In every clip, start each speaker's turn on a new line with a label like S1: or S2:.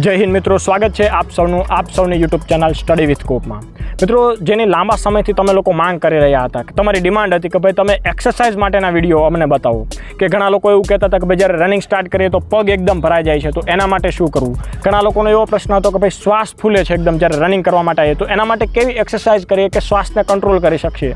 S1: जय हिंद मित्रों, स्वागत है आप सौनी यूट्यूब चैनल स्टडी विथ कोप में। मित्रों, जेनी लांबा समयथी तमे लोको मांग करी रह्या हता कि तमारी डिमांड हती कि भाई तमे एक्सरसाइज माटेना विडियो अमने बतावो कि घणा लोको एवुं कहेता हता कि भाई ज्यारे रनिंग स्टार्ट करीए तो पग एकदम भराई जाय छे, तो एना माटे शुं करवुं। घणा लोकोनो एवो प्रश्न हतो कि भाई श्वास फूले छे एकदम ज्यारे रनिंग करवा माटे आवीए तो एना माटे केवी एक्सरसाइज करीए कि श्वासने कंट्रोल करी शकीए।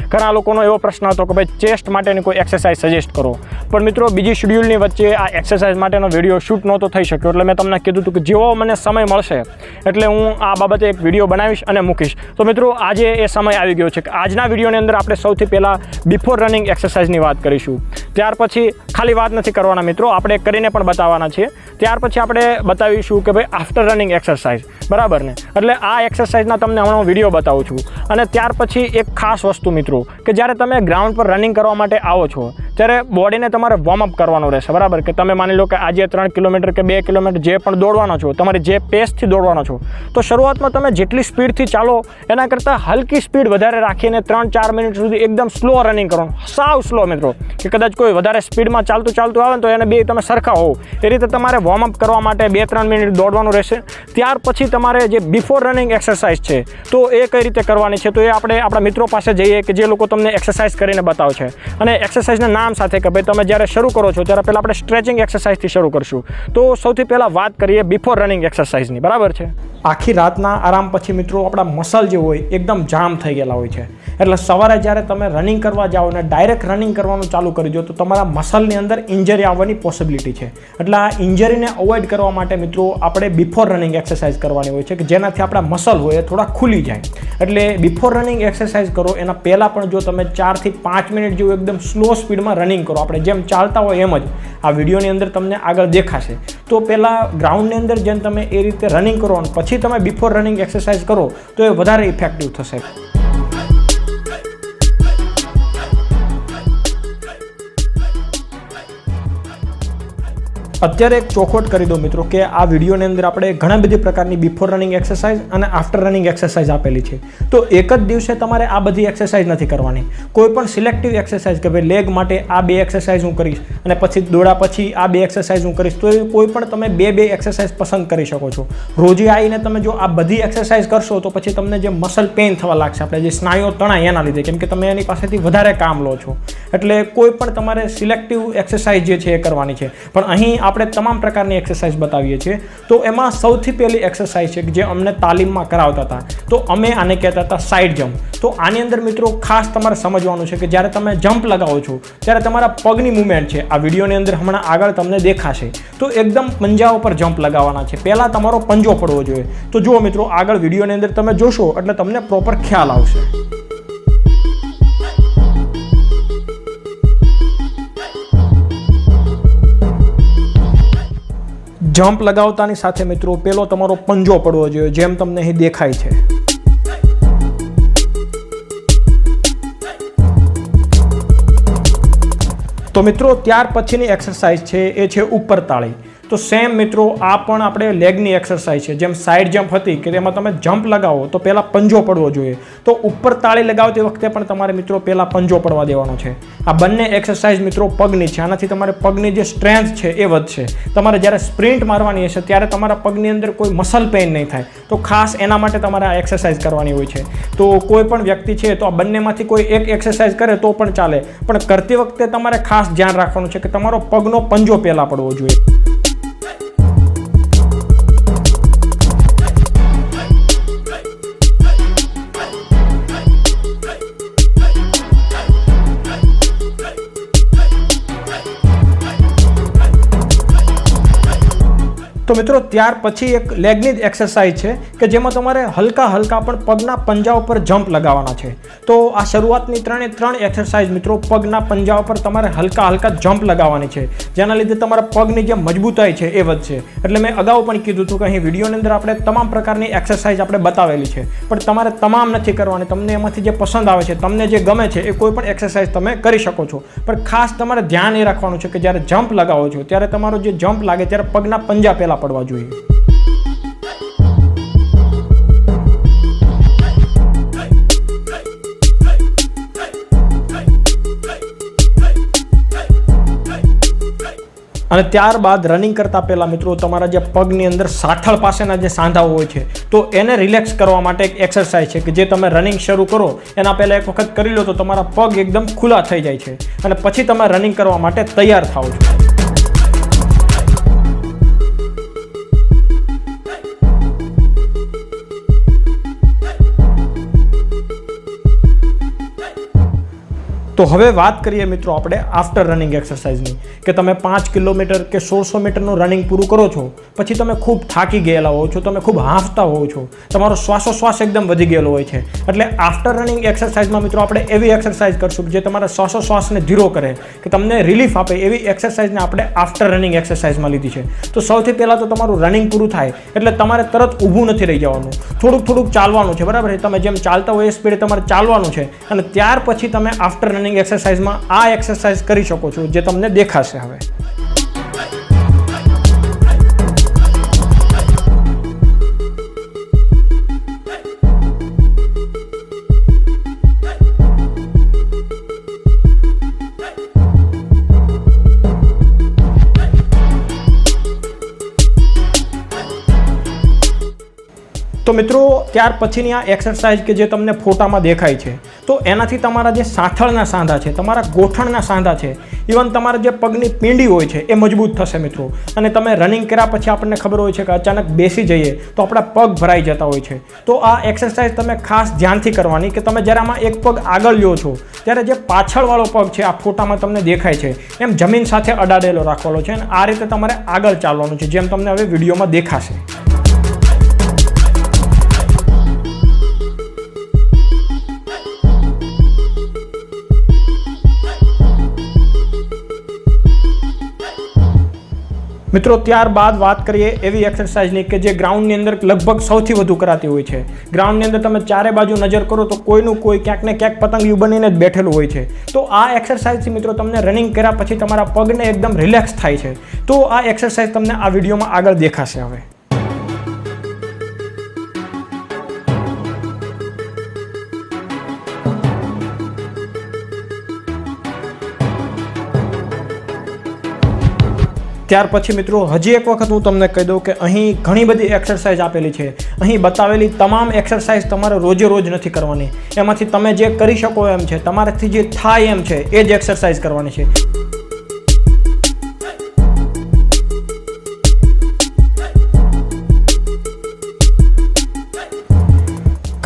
S1: घणा लोकोनो एवो प्रश्न हतो कि भाई चेस्ट माटेनी कोई एक्सरसाइज सजेस्ट करो, पण मित्रों बीजी शेड्यूलनी वच्चे आ एक्सरसाइज माटेनो विडियो शूट नहोतो थई शक्यो, એટલે મેં તમને કીધું હતું કે જેવો મને સમય મળશે એટલે હું આ બાબતે એક વિડીયો બનાવીશ અને મૂકીશ। તો મિત્રો આજે એ સમય આવી ગયો છે કે આજના વિડીયોની અંદર આપણે સૌથી પહેલાં બિફોર રનિંગ એક્સરસાઇઝની વાત કરીશું। ત્યાર પછી ખાલી વાત નથી કરવાના મિત્રો, આપણે કરીને પણ બતાવવાના છીએ। ત્યાર પછી આપણે બતાવીશું કે ભાઈ આફ્ટર રનિંગ એક્સરસાઇઝ, બરાબર ને। એટલે આ એક્સરસાઇઝના તમને હમણાં હું વિડીયો બતાવું છું। અને ત્યાર પછી એક ખાસ વસ્તુ મિત્રો કે જ્યારે તમે ગ્રાઉન્ડ પર રનિંગ કરવા માટે આવો છો ત્યારે બોડીને તમારે વોર્મઅપ કરવાનું રહેશે, બરાબર। કે તમે માની લો કે આજે 3 કિલોમીટર કે 2 કિલોમીટર જે પણ દોડવાનો છો, તમારી જે પેસથી દોડવાનો છો, તો શરૂઆતમાં તમે જેટલી સ્પીડથી ચાલો એના કરતાં હલકી સ્પીડ વધારે રાખીને 3-4 મિનિટ સુધી એકદમ સ્લો રનિંગ કરો, સાવ સ્લો મિત્રો। કે કદાચ કોઈ વધારે સ્પીડમાં ચાલતું આવે ને તો એને બે તમે સરખા હોવ એ રીતે તમારે વોર્મઅપ કરવા માટે 2-3 મિનિટ દોડવાનું રહેશે। ત્યાર પછી તમારે જે બિફોર રનિંગ એક્સરસાઇઝ છે તો એ કઈ રીતે કરવાની છે તો એ આપણે આપણા મિત્રો પાસે જઈએ કે જે લોકો તમને એક્સરસાઇઝ કરીને બતાવશે। અને એક્સરસાઇઝના નામ સાથે કે ભાઈ તમે જ્યારે શરૂ કરો છો ત્યારે પહેલાં આપણે સ્ટ્રેચિંગ એક્સરસાઇઝથી શરૂ કરશું। તો સૌથી પહેલાં વાત કરીએ બિફોર રનિંગ એક્સરસાઇઝની, બરાબર છે। આખી રાતના આરામ પછી મિત્રો આપણા મસલ જે હોય એકદમ જામ થઈ ગયેલા હોય છે, એટલે સવારે જ્યારે તમે રનિંગ કરવા જાઓ ને ડાયરેક્ટ રનિંગ કરવાનું ચાલુ કરી દો તો તમારા મસલની અંદર ઇન્જરી આવવાની પોસિબિલિટી છે। એટલે આ ઇન્જરીને અવોઇડ કરવા માટે મિત્રો આપણે બિફોર રનિંગ એક્સરસાઇઝ કરવાની હોય છે કે જેનાથી આપણા મસલ હોય એ થોડા ખુલી જાય। એટલે બિફોર રનિંગ એક્સરસાઇઝ કરો એના પહેલાં પણ જો તમે 4 થી 5 મિનિટ જેવું એકદમ સ્લો સ્પીડમાં રનિંગ કરો, આપણે જેમ ચાલતા હોય એમ જ આ વિડીયોની અંદર તમને આગળ દેખાશે। તો પહેલાં ગ્રાઉન્ડની અંદર જેમ તમે એ રીતે રનિંગ કરો અને પછી તમે બિફોર રનિંગ એક્સરસાઇઝ કરો તો એ વધારે ઇફેક્ટિવ થશે। અત્યારે એક ચોખવટ કરી દો મિત્રો કે આ વિડીયોની અંદર આપણે ઘણા બધી પ્રકારની બિફોર રનિંગ એક્સરસાઇઝ અને આફ્ટર રનિંગ એક્સરસાઇઝ આપેલી છે, તો એક જ દિવસે તમારે આ બધી એક્સરસાઇઝ નથી કરવાની। કોઈ પણ સિલેક્ટિવ એક્સરસાઇઝ કે ભાઈ લેગ માટે આ 2 એક્સરસાઇઝ હું કરીશ અને પછી દોડા પછી આ 2 એક્સરસાઇઝ હું કરીશ, તો એ કોઈ પણ તમે 2 એક્સરસાઇઝ પસંદ કરી શકો છો। રોજે આવીને તમે જો આ બધી એક્સરસાઇઝ કરશો તો પછી તમને જે મસલ પેઇન થવા લાગશે, આપણે જે સ્નાયુઓ તણાય એના લીધે, કેમ કે તમે એની પાસેથી વધારે કામ લો છો। એટલે કોઈ પણ તમારે સિલેક્ટિવ એક્સરસાઇઝ જે છે એ કરવાની છે, પણ અહીં આપણે તમામ પ્રકારની એક્સરસાઇઝ બતાવીએ છીએ। તો એમાં સૌથી પહેલી એક્સરસાઇઝ છે કે જે અમને તાલીમમાં કરાવતા હતા, તો અમે આને કહેતા હતા સાઇડ જમ્પ। તો આની અંદર મિત્રો ખાસ તમારે સમજવાનું છે કે જ્યારે તમે જમ્પ લગાવો છો ત્યારે તમારા પગની મૂવમેન્ટ છે આ વિડીયોની અંદર હમણાં આગળ તમને દેખાશે, તો એકદમ પંજા ઉપર જમ્પ લગાવવાના છે। પહેલાં તમારો પંજો પડવો જોઈએ। તો જુઓ મિત્રો, આગળ વિડીયોની અંદર તમે જોશો એટલે તમને પ્રોપર ખ્યાલ આવશે। જમ્પ લગાવતાની સાથે મિત્રો પેલો તમારો પંજો પડવો જોઈએ, જેમ તમને અહીં દેખાય છે। તો મિત્રો ત્યાર પછીની એક્સરસાઇઝ છે એ છે ઉપર તાળી। તો સેમ મિત્રો આ પણ આપણે લેગની એક્સરસાઇઝ છે, જેમ સાઇડ જમ્પ હતી કે તેમાં તમે જમ્પ લગાવો તો પહેલાં પંજો પડવો જોઈએ, તો ઉપર તાળી લગાવતી વખતે પણ તમારે મિત્રો પહેલાં પંજો પડવા દેવાનો છે। આ બંને એક્સરસાઇઝ મિત્રો પગની છે, આનાથી તમારે પગની જે સ્ટ્રેન્થ છે એ વધશે। તમારે જ્યારે સ્પ્રિન્ટ મારવાની હશે ત્યારે તમારા પગની અંદર કોઈ મસલ પેઇન નહીં થાય, તો ખાસ એના માટે તમારે આ એક્સરસાઇઝ કરવાની હોય છે। તો કોઈ પણ વ્યક્તિ છે તો આ બંનેમાંથી કોઈ એક એક્સરસાઇઝ કરે તો પણ ચાલે, પણ કરતી વખતે તમારે ખાસ ધ્યાન રાખવાનું છે કે તમારો પગનો પંજો પહેલાં પડવો જોઈએ। તો મિત્રો ત્યાર પછી એક લેગની જ એક્સરસાઇઝ છે કે જેમાં તમારે હલકા પણ પગના પંજા ઉપર જમ્પ લગાવવાના છે। તો આ શરૂઆતની 3 એક્સરસાઇઝ મિત્રો પગના પંજા ઉપર તમારે હલકા જમ્પ લગાવવાની છે, જેના લીધે તમારા પગની જે મજબૂતાઈ છે એ વધશે। એટલે મેં અગાઉ પણ કીધું હતું કે અહીં વિડીયોની અંદર આપણે તમામ પ્રકારની એક્સરસાઇઝ આપણે બતાવેલી છે, પણ તમારે તમામ નથી કરવાની। તમને એમાંથી જે પસંદ આવે છે, તમને જે ગમે છે એ કોઈ પણ એક્સરસાઇઝ તમે કરી શકો છો, પણ ખાસ તમારે ધ્યાન એ રાખવાનું છે કે જ્યારે જમ્પ લગાવો છો ત્યારે તમારો જે જમ્પ લાગે ત્યારે પગના પંજા પહેલાં પડવા જોઈએ। અને ત્યારબાદ રનિંગ કરતાં પહેલાં મિત્રો તમારા જે પગની અંદર સાથળ પાસેના જે સાંધાઓ હોય છે તો એને રિલેક્સ કરવા માટે એક એક્સરસાઇઝ છે કે જે તમે રનિંગ શરૂ કરો એના પહેલાં એક વખત કરી લો તો તમારા પગ એકદમ ખુલ્લા થઈ જાય છે અને પછી તમે રનિંગ કરવા માટે તૈયાર થાઓ છો. તો હવે વાત કરીએ મિત્રો આપણે આફ્ટર રનિંગ એક્સરસાઇઝની કે તમે 5 કિલોમીટર કે 1600 મીટરનું રનિંગ પૂરું કરો છો પછી તમે ખૂબ થાકી ગયેલા હોવ છો, તમે ખૂબ હાંફતા હોવ છો, તમારો શ્વાસોશ્વાસ એકદમ વધી ગયેલો હોય છે. એટલે આફ્ટર રનિંગ એક્સરસાઇઝમાં મિત્રો આપણે એવી એક્સરસાઇઝ કરશું જે તમારા શ્વાસોશ્વાસને ધીરો કરે કે તમને રિલીફ આપે એવી એક્સરસાઇઝને આપણે આફ્ટર રનિંગ એક્સરસાઇઝમાં લીધી છે. તો સૌથી પહેલાં તો તમારું રનિંગ પૂરું થાય એટલે તમારે તરત ઊભું નથી રહી જવાનું, થોડુંક ચાલવાનું છે, બરાબર છે. તમે જેમ ચાલતા હોય એ સ્પીડે તમારે ચાલવાનું છે અને ત્યાર પછી તમે આફ્ટર રનિંગ એક્સરસાઇઝમાં આ એક્સરસાઇઝ કરી શકો છો જે તમને દેખાશે હવે. તો મિત્રો ત્યાર પછીની આ એક્સરસાઇઝ કે જે તમને ફોટામાં દેખાય છે તો એનાથી તમારા જે સાથળના સાંધા છે, તમારા ગોઠણના સાંધા છે, ઇવન તમારા જે પગની પીંડી હોય છે એ મજબૂત થશે મિત્રો. અને તમે રનિંગ કર્યા પછી આપણને ખબર હોય છે કે અચાનક બેસી જઈએ તો આપણા પગ ભરાઈ જતા હોય છે. તો આ એક્સરસાઇઝ તમે ખાસ ધ્યાનથી કરવાની કે તમે જ્યારે આમાં એક પગ આગળ લ્યો છો ત્યારે જે પાછળવાળો પગ છે આ ફોટામાં તમને દેખાય છે એમ જમીન સાથે અડાડેલો રાખવાનો છે અને આ રીતે તમારે આગળ ચાલવાનું છે જેમ તમને હવે વિડીયોમાં દેખાશે. મિત્રો ત્યારબાદ વાત કરીએ એવી એક્સરસાઇઝની કે જે ગ્રાઉન્ડની અંદર લગભગ સૌથી વધુ કરાતી હોય છે. ગ્રાઉન્ડની અંદર તમે ચારે બાજુ નજર કરો તો કોઈનું કોઈ ક્યાંક ને ક્યાંક પતંગિયું બનીને જ બેઠેલું હોય છે. તો આ એક્સરસાઇઝથી મિત્રો તમને રનિંગ કર્યા પછી તમારા પગને એકદમ રિલેક્સ થાય છે. તો આ એક્સરસાઇઝ તમને આ વિડીયોમાં આગળ દેખાશે હવે. ત્યાર પછી મિત્રો હજી એક વખત હું તમને કહી દઉં કે અહીં ઘણી બધી એક્સરસાઇઝ આપેલી છે. અહીં બતાવેલી તમામ એક્સરસાઇઝ તમારે રોજે રોજ નથી કરવાની. એમાંથી તમે જે કરી શકો એમ છે, તમારાથી જે થાય એમ છે એ જ એક્સરસાઇઝ કરવાની છે.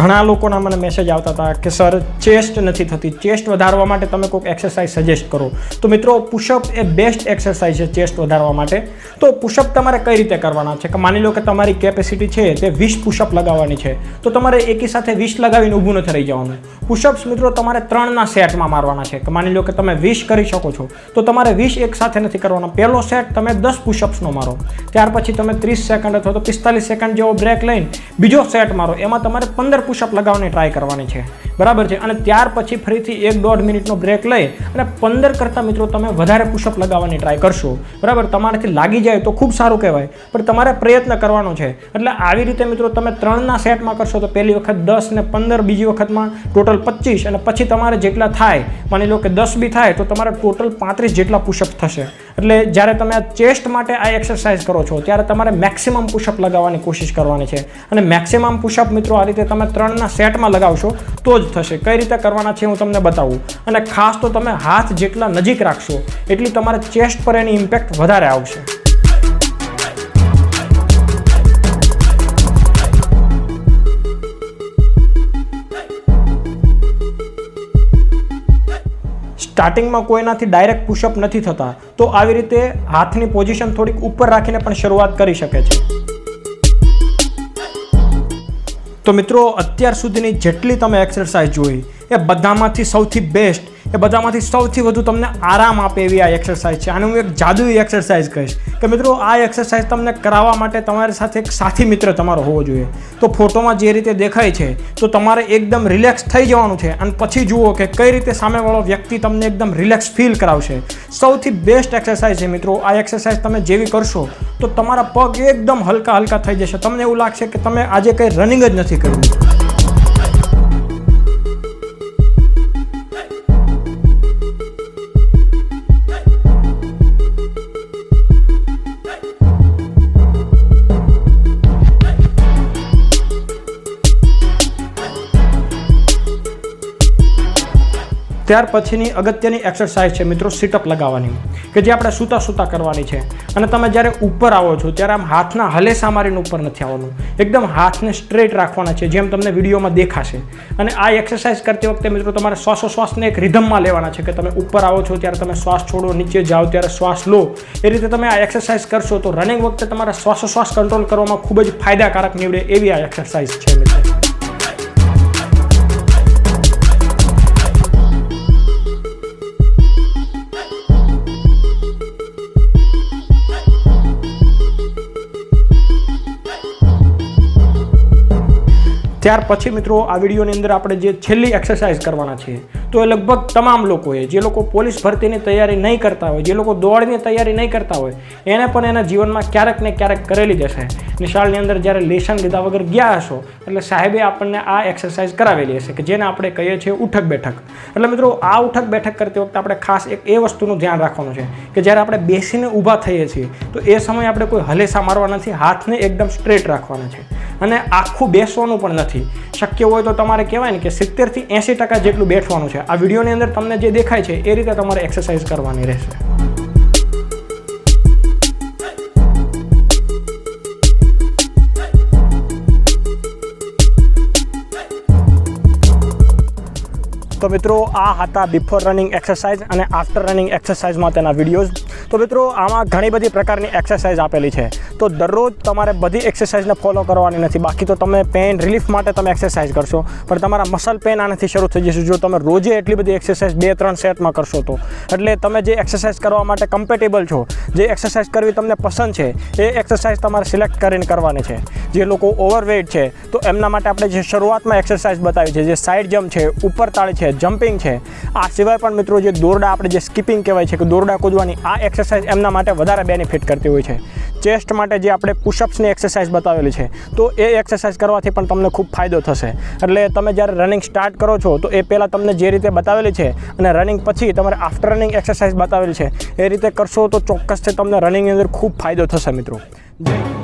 S1: ઘણા લોકોના મને મેસેજ આવતા હતા કે સર ચેસ્ટ નથી થતી, ચેસ્ટ વધારવા માટે તમે કોઈક એક્સરસાઇઝ સજેસ્ટ કરો. તો મિત્રો પુશઅપ એ બેસ્ટ એક્સરસાઇઝ છે ચેસ્ટ વધારવા માટે. તો પુશઅપ તમારે કઈ રીતે કરવાના છે કે માની લો કે તમારી કેપેસિટી છે તે 20 પુશઅપ લગાવવાની છે તો તમારે એકી સાથે 20 લગાવીને ઊભું નથી રહી જવાનું. પુશઅપ્સ મિત્રો તમારે 3ના સેટમાં મારવાના છે કે માની લો કે તમે 20 કરી શકો છો તો તમારે 20 એક સાથે નથી કરવાના. પહેલો સેટ તમે 10 પુશઅપ્સનો મારો, ત્યાર પછી તમે 30 સેકન્ડ અથવા તો 45 સેકન્ડ જેવો બ્રેક લઈને બીજો સેટ મારો, એમાં તમારે 15 પુશઅપ લગાવવાની ટ્રાય કરવાની છે, બરાબર છે. અને ત્યાર પછી ફરીથી 1-1.5 મિનિટનો બ્રેક લઈ અને 15 કરતાં મિત્રો તમે વધારે પુશઅપ લગાવવાની ટ્રાય કરશો, બરાબર. તમારાથી લાગી જાય તો ખૂબ સારું કહેવાય પણ તમારે પ્રયત્ન કરવાનો છે. એટલે આવી રીતે મિત્રો તમે 3ના સેટમાં કરશો તો પહેલી વખત 10 ને 15, બીજી વખતમાં ટોટલ 25 અને પછી તમારે જેટલા થાય, માની લો કે 10 બી થાય તો તમારે ટોટલ 35 જેટલા પુશઅપ થશે. એટલે જ્યારે તમે આ ચેસ્ટ માટે આ એક્સરસાઇઝ કરો છો ત્યારે તમારે મેક્સિમમ પુશઅપ લગાવવાની કોશિશ કરવાની છે. અને મેક્સિમમ પુશઅપ મિત્રો આ રીતે તમે 3ના સેટમાં લગાવશો તો જ થશે. કઈ રીતે કરવાના છે હું તમને બતાવું. અને ખાસ તો તમે હાથ જેટલા નજીક રાખશો એટલી તમારે ચેસ્ટ પર એની ઇમ્પેક્ટ વધારે આવશે. સ્ટાર્ટિંગમાં કોઈનાથી ડાયરેક્ટ પુશઅપ નથી થતા તો આવી રીતે હાથની પોઝિશન થોડીક ઉપર રાખીને પણ શરૂઆત કરી શકે છે. તો મિત્રો અત્યાર સુધીની જેટલી તમે એક્સરસાઇઝ જોઈ એ બધામાંથી સૌથી બેસ્ટ, એ બધામાંથી સૌથી વધુ તમને આરામ આપે એવી આ એક્સરસાઇઝ છે. આને હું એક જાદુઈ એક્સરસાઇઝ કહીશ કે મિત્રો આ એક્સરસાઇઝ તમને કરાવવા માટે તમારી સાથે એક સાથી મિત્ર તમારો હોવો જોઈએ. તો ફોટોમાં જે રીતે દેખાય છે તો તમારે એકદમ રિલેક્સ થઈ જવાનું છે અને પછી જુઓ કે કઈ રીતે સામેવાળો વ્યક્તિ તમને એકદમ રિલેક્સ ફીલ કરાવશે. સૌથી બેસ્ટ એક્સરસાઇઝ છે મિત્રો. આ એક્સરસાઇઝ તમે જેવી કરશો તો તમારા પગ એકદમ હલકા હલકા થઈ જશે. તમને એવું લાગશે કે તમે આજે કંઈ રનિંગ જ નથી કર્યું. ત્યાર પછીની અગત્યની એક્સરસાઇઝ છે મિત્રો સિટઅપ લગાવવાની, કે જે આપણે સૂતા સૂતા કરવાની છે. અને તમે જ્યારે ઉપર આવો છો ત્યારે આમ હાથના હલેસા મારીને ઉપર નથી આવવાનું, એકદમ હાથને સ્ટ્રેટ રાખવાના છે, જેમ તમને વિડીયોમાં દેખાશે. અને આ એક્સરસાઇઝ કરતી વખતે મિત્રો તમારે શ્વાસોશ્વાસને એક રિધમમાં લેવાના છે, કે તમે ઉપર આવો છો ત્યારે તમે શ્વાસ છોડો, નીચે જાઓ ત્યારે શ્વાસ લો. એ રીતે તમે આ એક્સરસાઇઝ કરશો તો રનિંગ વખતે તમારા શ્વાસોશ્વાસ કંટ્રોલ કરવામાં ખૂબ જ ફાયદાકારક નીવડે એવી આ એક્સરસાઇઝ છે મિત્રો. ત્યાર પછી મિત્રો આ વિડીયોની અંદર આપણે જે છેલ્લી એક્સરસાઇઝ કરવાના છીએ તો એ લગભગ તમામ લોકોએ, જે લોકો પોલીસ ભરતીની તૈયારી નહીં કરતા હોય, જે લોકો દોડની તૈયારી નહીં કરતા હોય, એને પણ એના જીવનમાં ક્યારેક ને ક્યારેક કરેલી જ હશે. નિશાળની અંદર જ્યારે લેશન લીધા વગર ગયા હશો એટલે સાહેબે આપણને આ એક્સરસાઇઝ કરાવેલી હશે, કે જેને આપણે કહીએ છીએ ઉઠક બેઠક. એટલે મિત્રો આ ઉઠક બેઠક કરતી વખતે આપણે ખાસ એક એ વસ્તુનું ધ્યાન રાખવાનું છે કે જ્યારે આપણે બેસીને ઊભા થઈએ છીએ તો એ સમયે આપણે કોઈ હલેસા મારવા નથી, હાથને એકદમ સ્ટ્રેટ રાખવાના છે અને આખું બેસવાનું પણ નથી. શક્ય હોય તો તમારે કહેવાય ને કે 70 થી 80% જેટલું બેઠવાનું છે. આ વિડીયોની અંદર તમને જે દેખાય છે એ રીતે તમારે એક્સરસાઇઝ કરવાની રહેશે. તો મિત્રો આ હતા બિફોર રનિંગ એક્સરસાઇઝ અને આફ્ટર રનિંગ એક્સરસાઇઝ માટેના વિડીયોઝ. તો મિત્રો આમાં ઘણી બધી પ્રકારની એક્સરસાઇઝ આપેલી છે, તો દરરોજ તમારે બધી એક્સરસાઇઝને ફોલો કરવાની નથી. બાકી તો તમે પેઇન રિલીફ માટે તમે એક્સરસાઇઝ કરશો, પણ તમારા મસલ પેઇન આનાથી શરૂ થઈ જશે જો તમે રોજે એટલી બધી એક્સરસાઇઝ 2-3 સેટમાં કરશો તો. એટલે તમે જે એક્સરસાઇઝ કરવા માટે કમ્પેટેબલ છો, જે એક્સરસાઇઝ કરવી તમને પસંદ છે, એ એક્સરસાઇઝ તમારે સિલેક્ટ કરીને કરવાની છે. જે લોકો ઓવરવેઇટ છે તો એમના માટે આપણે જે શરૂઆતમાં એક્સરસાઇઝ બતાવી છે, જે સાઇડ જમ્પ છે, ઉપર તાળી છે, જમ્પિંગ છે, આ સિવાય પણ મિત્રો જે દોરડા આપણે જે સ્કીપિંગ કહેવાય છે કે દોરડા કૂદવાની, આ એક્સરસાઇઝ એમના માટે વધારે બેનિફિટ કરતી હોય છે. ચેસ્ટ માટે જે આપણે પુશઅપ્સની એક્સરસાઇઝ બતાવેલી છે તો એ એક્સરસાઇઝ કરવાથી પણ તમને ખૂબ ફાયદો થશે. એટલે તમે જ્યારે રનિંગ સ્ટાર્ટ કરો છો તો એ પહેલાં તમને જે રીતે બતાવેલી છે અને રનિંગ પછી તમારે આફ્ટર રનિંગ એક્સરસાઇઝ બતાવેલી છે એ રીતે કરશો તો ચોક્કસથી તમને રનિંગની અંદર ખૂબ ફાયદો થશે મિત્રો. જય